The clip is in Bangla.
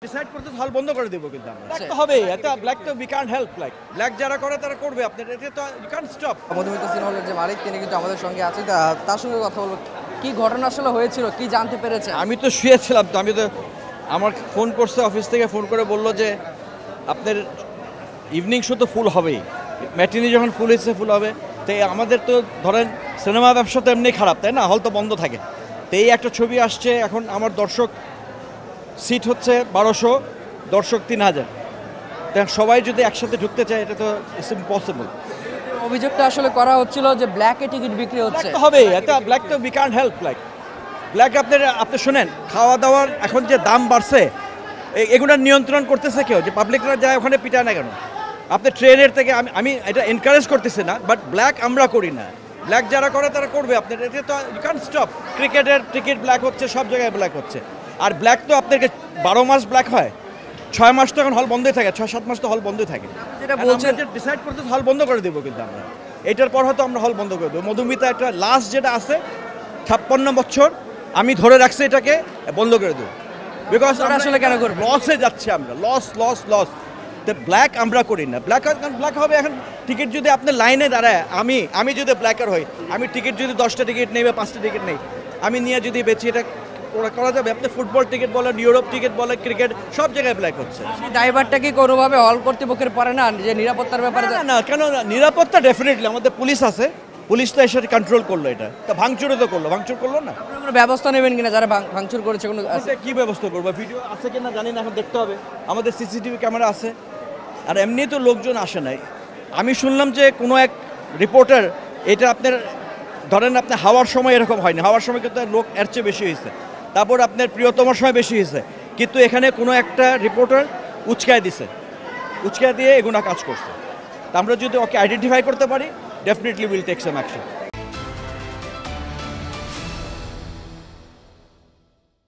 ডিসাইড করতে হল বন্ধ করে দেব কিন্তু আমরা ব্ল্যাক তো হবে এটা ব্ল্যাক তো উই কান্ট হেল্প ব্ল্যাক যারা করে তারা করবে আপনারা এটা তো you can't stop Madhumita Sinha হলের যে মালিক তিনি কিন্তু আমাদের সঙ্গে আছে তার সঙ্গে কথা বলবো কি ঘটনা আসলে হয়েছিল কি জানতে পেরেছে আমি তো শুয়েছিলাম তো আমি তো আমার ফোন করছে অফিস থেকে ফোন করে বললো যে আপনার ইভিনিং শো তো ফুল হবেই ম্যাটিনি যখন ফুল হয়েছে ফুল হবে তো আমাদের তো ধরেন সিনেমা ব্যবসা তো এমনি খারাপ তাই না হল তো বন্ধ থাকে তো এই একটা ছবি আসছে এখন আমার দর্শক সিট হচ্ছে 1200 দর্শক 3000 তাই সবাই যদি একসাথে ঢুকতে চায় এটা তো ইটস ইম্পসিবল অভিযোগটা আসলে করা হচ্ছিল যে ব্ল্যাকে টিকিট বিক্রি হচ্ছে তো হবে এটা ব্ল্যাক তো উই কান্ট হেল্প ব্ল্যাক আপনি শুনেন খাওয়া দাওয়ার এখন যে দাম বাড়ছে এগুলো নিয়ন্ত্রণ করতেছে কেউ যে পাবলিকরা যায় ওখানে পিটায় না কেন আপনি ট্রেনের থেকে আমি এটা এনকারেজ করতেছি না বাট ব্ল্যাক আমরা করি না ব্ল্যাক যারা করে তারা করবে আপনার এটা তো ইউ ক্যান স্টপ ক্রিকেটের টিকিট ব্ল্যাক হচ্ছে সব জায়গায় ব্ল্যাক হচ্ছে আর ব্ল্যাক তো আপনাকে 12 মাস ব্ল্যাক হয় 6 মাস তো এখন হল বন্ধই থাকে 6-7 মাস তো হল বন্ধই থাকে যেটা বলছেন ডিসাইড করতে হল বন্ধ করে দেবো কিন্তু আমরা এটার পর হয়তো আমরা হল বন্ধ করে দেবো মধুমিতা একটা লাস্ট যেটা আছে 56 বছর আমি ধরে রাখছি এটাকে বন্ধ করে দেবো বিকজ আসলে কেন করবো লসে যাচ্ছে আমরা লস তো ব্ল্যাক আমরা করি না ব্ল্যাক হবে এখন টিকিট যদি আপনি লাইনে দাঁড়ায় আমি যদি ব্ল্যাকার হই আমি টিকিট যদি 10টা টিকিট নেই বা 5টা টিকিট নেই আমি নিয়ে যদি বেছি এটা করা যাবে আপনি ফুটবল টিকিট বলেন ইউরোপ টিকিট বলেন ক্রিকেট সব জায়গায় ব্ল্যাক হচ্ছে ড্রাইভারটা কি কোনোভাবে হল কর্তৃপক্ষের পরে না যে নিরাপত্তার ব্যাপারে না কেন নিরাপত্তা ডেফিনেটলি আমাদের পুলিশ আছে পুলিশ তো এসে কন্ট্রোল করলো এটা তো ভাঙচুরও তো করলো ভাঙচুর করলো না কোনো ব্যবস্থা নেবেন কিনা যারা ভাঙচুর করেছে কোনো কি ব্যবস্থা করবো ভিডিও আছে কিনা জানি না এখন দেখতে হবে আমাদের সিসিটিভি ক্যামেরা আছে আর এমনি তো লোকজন আসে নাই আমি শুনলাম যে কোনো এক রিপোর্টার এটা আপনার ধরেন আপনি হাওয়ার সময় এরকম হয়নি হাওয়ার সময় কিন্তু লোক এর চেয়ে বেশি হয়েছে তারপর আপনার প্রিয়তমার সময় বেশি হয়েছে কিন্তু এখানে কোনো একটা রিপোর্টার উচকায় দিয়ে এগুলো কাজ করছে তা আমরা যদি ওকে আইডেন্টিফাই করতে পারি definitely will take some action